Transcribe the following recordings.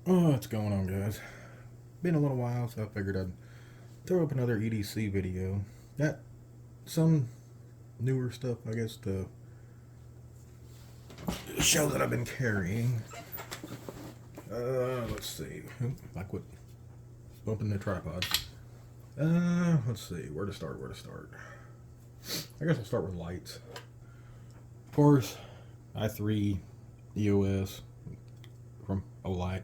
Oh, what's going on, guys? Been a little while, so I figured I'd throw up another EDC video. Got some newer stuff, I guess, to show that I've been carrying. Let's see. I quit bumping the tripod. Let's see. Where to start? I guess I'll start with lights. Of course, i3 EOS from Olight.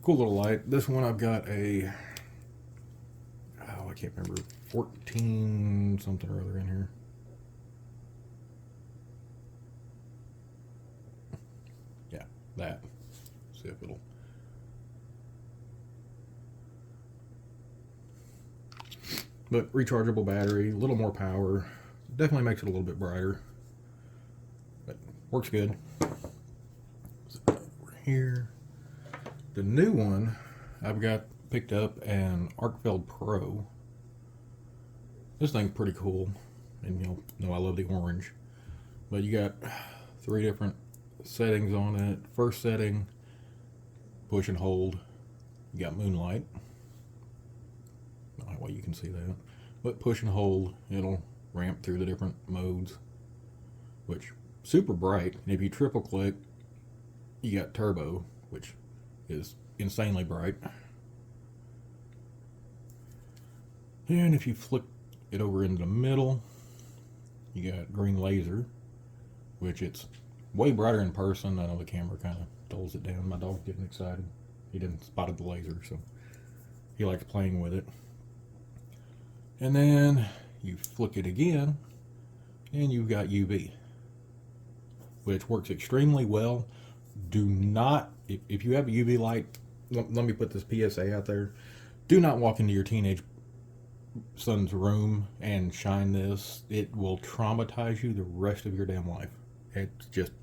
Cool little light. This one I've got I can't remember, 14 something or other in here. Yeah, that. See if it'll. But rechargeable battery, a little more power. Definitely makes it a little bit brighter. But works good. So over here. The new one I've got picked up an Arkfeld Pro. This thing's pretty cool. And you'll know I love the orange. But you got 3 different settings on it. First setting, push and hold. You got moonlight. Not that way you can see that. But push and hold, it'll ramp through the different modes. Which, super bright. And if you triple click, you got turbo, which is insanely bright. And if you flick it over into the middle, you got green laser, which it's way brighter in person. I know the camera kind of dulls it down. My dog's getting excited. He didn't spotted the laser, so he likes playing with it. And then you flick it again, and you've got UV, which works extremely well. Do not, if you have a UV light, let me put this PSA out there. Do not walk into your teenage son's room and shine this. It will traumatize you the rest of your damn life. It's just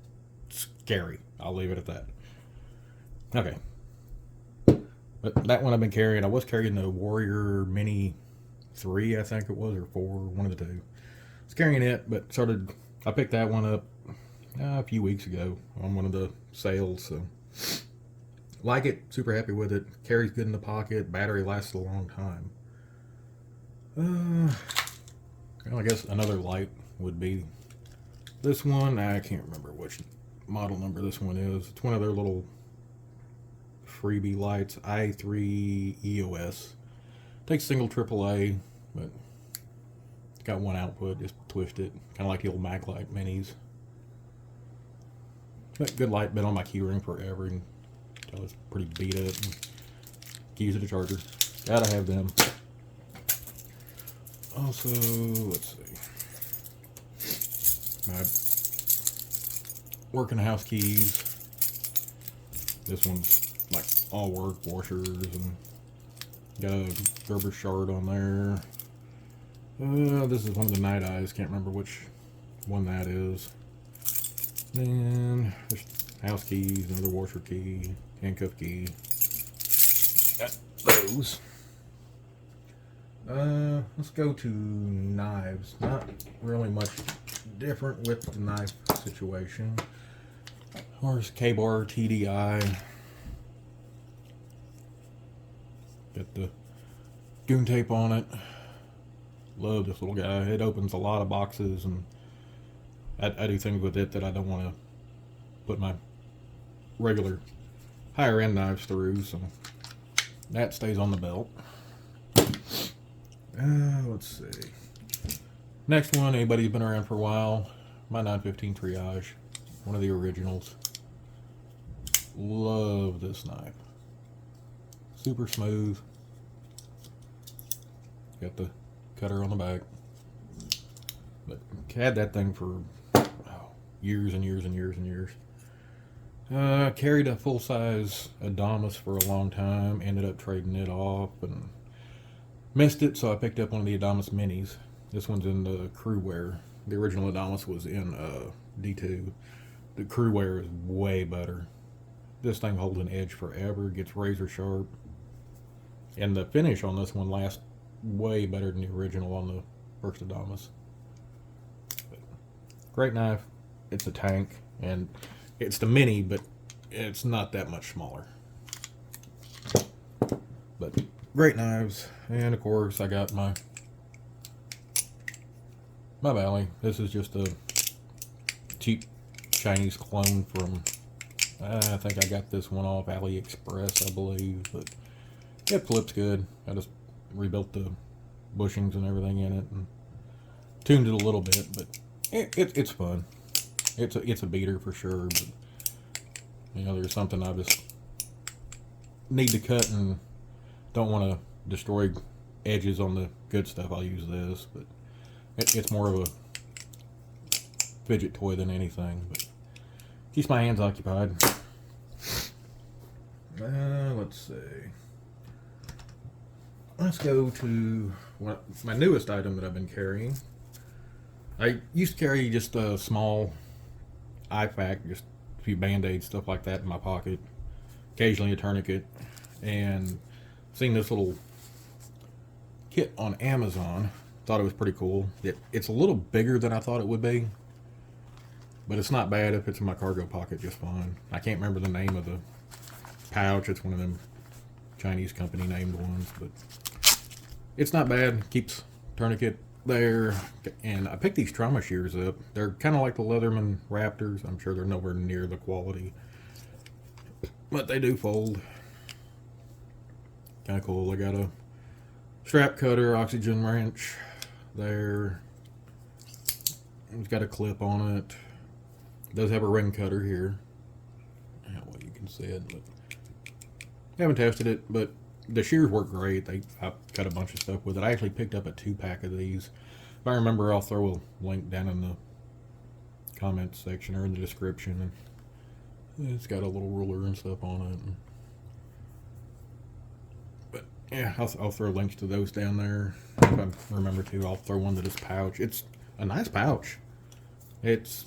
scary. I'll leave it at that. Okay. But that one I've been carrying. I was carrying the Warrior Mini 3, I think it was, or 4, one of the two. I was carrying it, but I picked that one up a few weeks ago on one of the sales, so like it, super happy with it. Carries good in the pocket, battery lasts a long time. Well, I guess another light would be this one. I can't remember which model number this one is. It's one of their little freebie lights, i3 EOS. Takes single AAA, but it's got one output, just twist it. Kind of like the old Mac Light minis. But good light, been on my keyring forever until it's pretty beat up. Keys to the charger. Gotta have them. Also, let's see. My working house keys. This one's like all work, washers, and got a Gerber shard on there. This is one of the Night Eyes. Can't remember which one that is. Then there's house keys, another washer key, handcuff key. Got those. Let's go to knives. Not really much different with the knife situation. Here's K-Bar TDI. Got the goon tape on it. Love this little guy. It opens a lot of boxes, and I do things with it that I don't want to put my regular higher end knives through, so that stays on the belt. Let's see. Next one, anybody's been around for a while, my 915 Triage, one of the originals. Love this knife. Super smooth. Got the cutter on the back. But had that thing for years and years and years and years. Carried a full-size Adamas for a long time. Ended up trading it off and missed it, so I picked up one of the Adamas Minis. This one's in the crew wear. The original Adamas was in D2. The crew wear is way better. This thing holds an edge forever. Gets razor sharp. And the finish on this one lasts way better than the original on the first Adamas. But great knife. It's a tank, and it's the Mini, but it's not that much smaller. But great knives. And of course I got my Valley. This is just a cheap Chinese clone from, I think I got this one off AliExpress, I believe, but it flips good. I just rebuilt the bushings and everything in it and tuned it a little bit, but it's fun. It's a beater for sure, but you know, there's something I just need to cut and don't want to destroy edges on the good stuff. I'll use this, but it's more of a fidget toy than anything, but keeps my hands occupied. Let's see. Let's go to my newest item that I've been carrying. I used to carry just a small IFAK, just a few band-aids, stuff like that in my pocket. Occasionally a tourniquet. And seeing this little kit on Amazon, thought it was pretty cool. It's a little bigger than I thought it would be, but it's not bad. It fits in my cargo pocket just fine. I can't remember the name of the pouch. It's one of them Chinese company named ones, but it's not bad. Keeps tourniquet there. And I picked these trauma shears up. They're kind of like the Leatherman Raptors. I'm sure they're nowhere near the quality, but they do fold. Kind of cool. I got a strap cutter, oxygen wrench there. It's got a clip on it. It does have a ring cutter here. I don't know what you can see it, but haven't tested it, but the shears work great. I've cut a bunch of stuff with it. I actually picked up a 2-pack of these. If I remember, I'll throw a link down in the comments section or in the description. And it's got a little ruler and stuff on it. But yeah, I'll throw links to those down there. If I remember to, I'll throw one to this pouch. It's a nice pouch. It's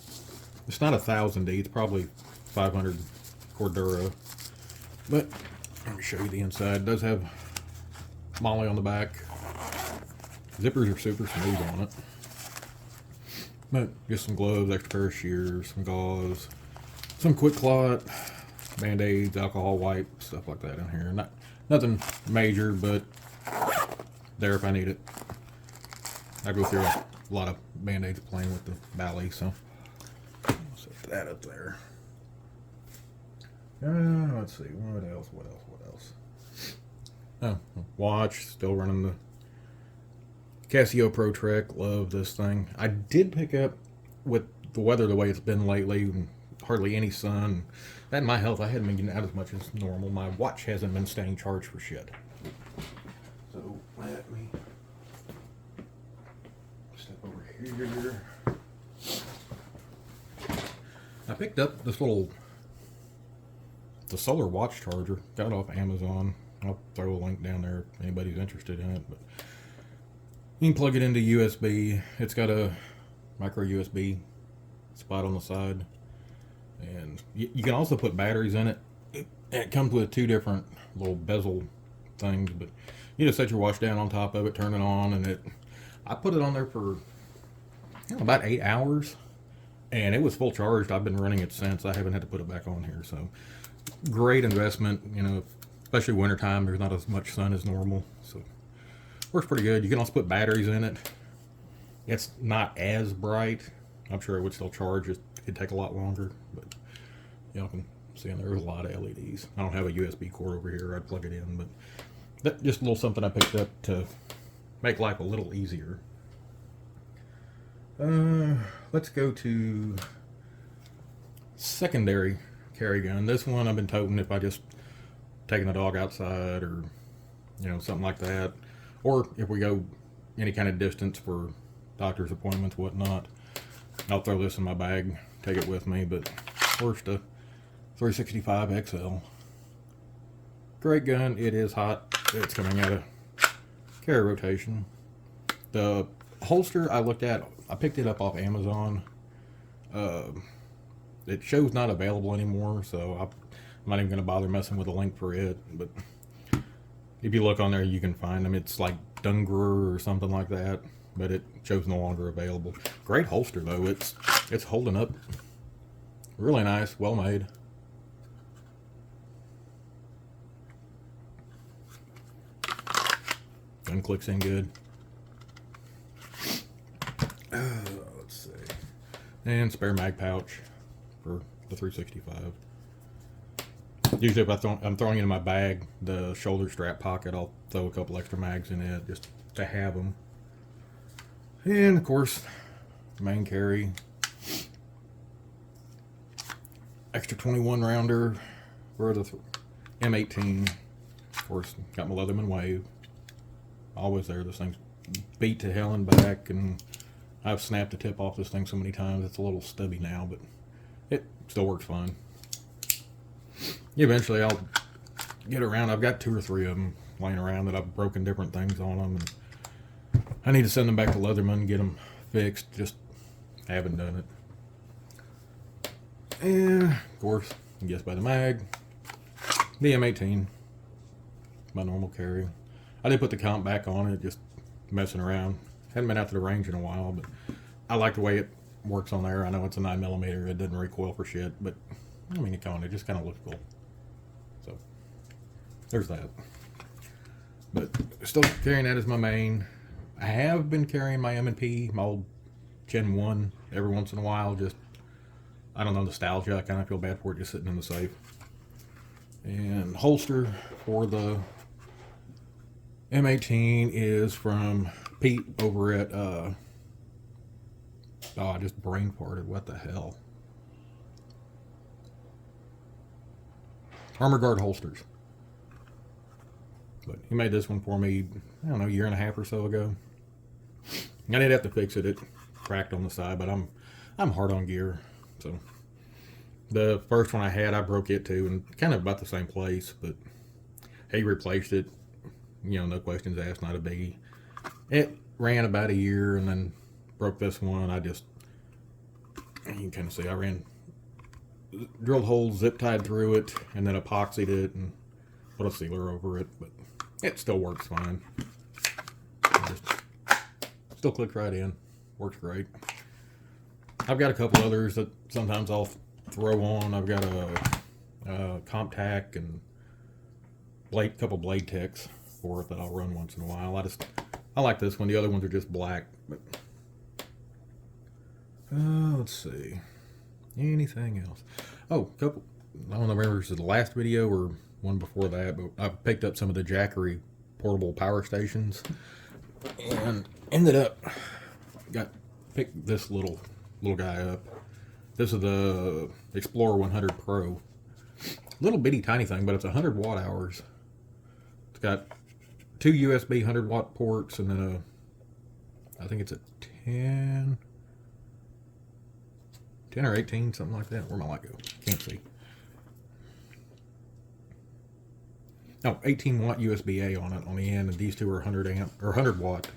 not 1000D. It's probably 500 Cordura. But let me show you the inside. It does have Molly on the back. Zippers are super smooth on it. But just some gloves, extra pair of shears, some gauze, some quick clot, band-aids, alcohol wipe, stuff like that in here. Nothing major, but there if I need it. I go through a lot of band-aids playing with the Valley, so I'll set that up there. Let's see, what else? Oh, watch, still running the Casio Pro Trek. Love this thing. I did pick up, with the weather the way it's been lately, and hardly any sun, that and my health, I hadn't been getting out as much as normal. My watch hasn't been staying charged for shit. So let me step over here. I picked up this the solar watch charger. Got it off Amazon. I'll throw a link down there if anybody's interested in it. But you can plug it into USB. It's got a micro USB spot on the side. And you can also put batteries in it. It comes with 2 different little bezel things. But you just set your watch down on top of it, turn it on, and I put it on there for about 8 hours. And it was full charged. I've been running it since. I haven't had to put it back on here. So great investment, you know, especially wintertime. There's not as much sun as normal, so works pretty good. You can also put batteries in it. It's not as bright. I'm sure it would still charge. It'd take a lot longer, but y'all can see in there's a lot of LEDs. I don't have a USB cord over here. I'd plug it in, but that's just a little something I picked up to make life a little easier. Let's go to secondary carry gun. This one I've been toting if I just taking the dog outside or, you know, something like that. Or if we go any kind of distance for doctor's appointments, whatnot. I'll throw this in my bag, take it with me. But first, a 365 XL. Great gun. It is hot. It's coming out of carry rotation. The holster I looked at, I picked it up off Amazon. It shows not available anymore, so I'm not even going to bother messing with a link for it. But if you look on there, you can find them. It's like Dungerer or something like that, but it shows no longer available. Great holster though. It's holding up. Really nice, well made. time clicks in good. Let's see. And spare mag pouch for the 365. Usually if I'm throwing it in my bag, the shoulder strap pocket, I'll throw a couple extra mags in it just to have them. And of course, main carry. Extra 21 rounder for the M18. Of course, got my Leatherman Wave. Always there. This thing's beat to hell and back, and I've snapped the tip off this thing so many times. It's a little stubby now, but it still works fine. Eventually I'll get around. I've got 2 or 3 of them laying around that I've broken different things on them, and I need to send them back to Leatherman and get them fixed. Just haven't done it. And of course, I guess by the mag, the M18, my normal carry. I did put the comp back on it, just messing around. Hadn't been out to the range in a while, but I like the way it works on there. I know it's a 9mm, it doesn't recoil for shit, but I mean, it just kind of looks cool. So there's that. But still carrying that as my main. I have been carrying my M&P, my old Gen 1, every once in a while. Just, I don't know, nostalgia. I kind of feel bad for it just sitting in the safe. And holster for the M18 is from Pete over at, oh, I just brain farted. What the hell? Armor Guard Holsters. But he made this one for me, I don't know, a year and a half or so ago. I did have to fix it. It cracked on the side, but I'm hard on gear. So the first one I had, I broke it too, and kind of about the same place, but he replaced it. You know, no questions asked, not a biggie. It ran about a year and then broke this one. You can kind of see I drilled holes, zip tied through it, and then epoxied it and put a sealer over it, but it still works fine. Still clicks right in. Works great. I've got a couple others that sometimes I'll throw on. I've got a comp tack and couple blade ticks for it that I'll run once in a while. I like this one. The other ones are just black. But let's see. Anything else? Oh, I don't remember if it was the last video or one before that, but I picked up some of the Jackery portable power stations and ended up picked this little guy up. This is the Explorer 100 Pro. Little bitty tiny thing, but it's 100 watt hours. It's got 2 USB 100 watt ports and then I think it's a 10 or 18, something like that. Where'd my light go? Can't see. No, 18 watt USB-A on it on the end, and these two are 100 watt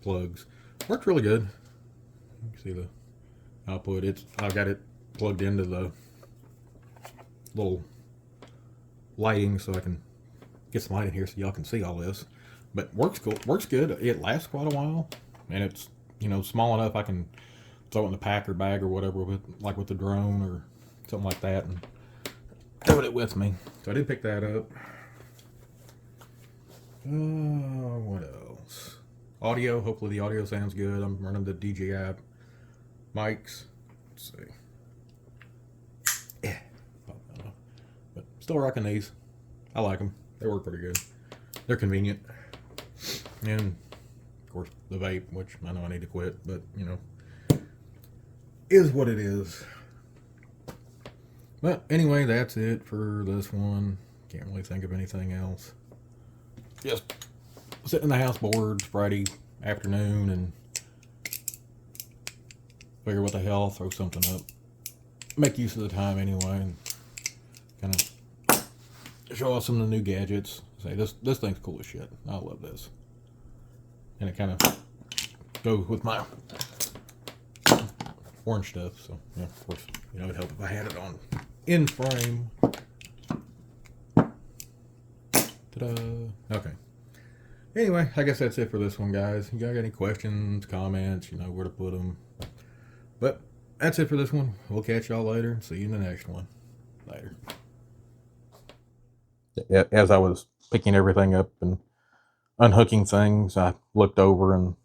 plugs. Works really good. You can see the output. I've got it plugged into the little lighting so I can get some light in here so y'all can see all this. But works cool. Works good. It lasts quite a while, and it's, you know, small enough I can throw it in the pack or bag or whatever with the drone or something like that and tote it with me. So I did pick that up. What else? Audio. Hopefully the audio sounds good. I'm running the DJI mics. Let's see. Yeah. But still rocking these. I like them. They work pretty good. They're convenient. And of course the vape, which I know I need to quit, but you know, is what it is. But anyway, that's it for this one. Can't really think of anything else. Just sitting in the house bored Friday afternoon and figure what the hell, throw something up. Make use of the time anyway and kind of show off some of the new gadgets. Say this thing's cool as shit. I love this. And it kind of goes with my orange stuff, so yeah, of course, you know, it'd help if I had it on in frame. Ta-da! Okay. Anyway, I guess that's it for this one, guys. You got any questions, comments, you know where to put them. But that's it for this one. We'll catch y'all later. See you in the next one. Later. As I was picking everything up and unhooking things, I looked over and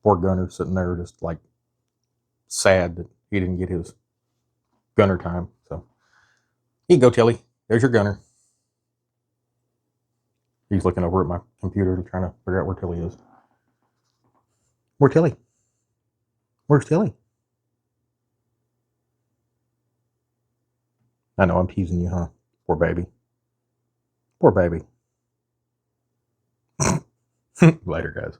poor Gunner sitting there just like sad that he didn't get his gunner time. So here you go, Tilly. There's your gunner. He's looking over at my computer trying to figure out where Tilly is. Where's Tilly? Where's Tilly? I know I'm teasing you, huh? Poor baby. Poor baby. Later, guys.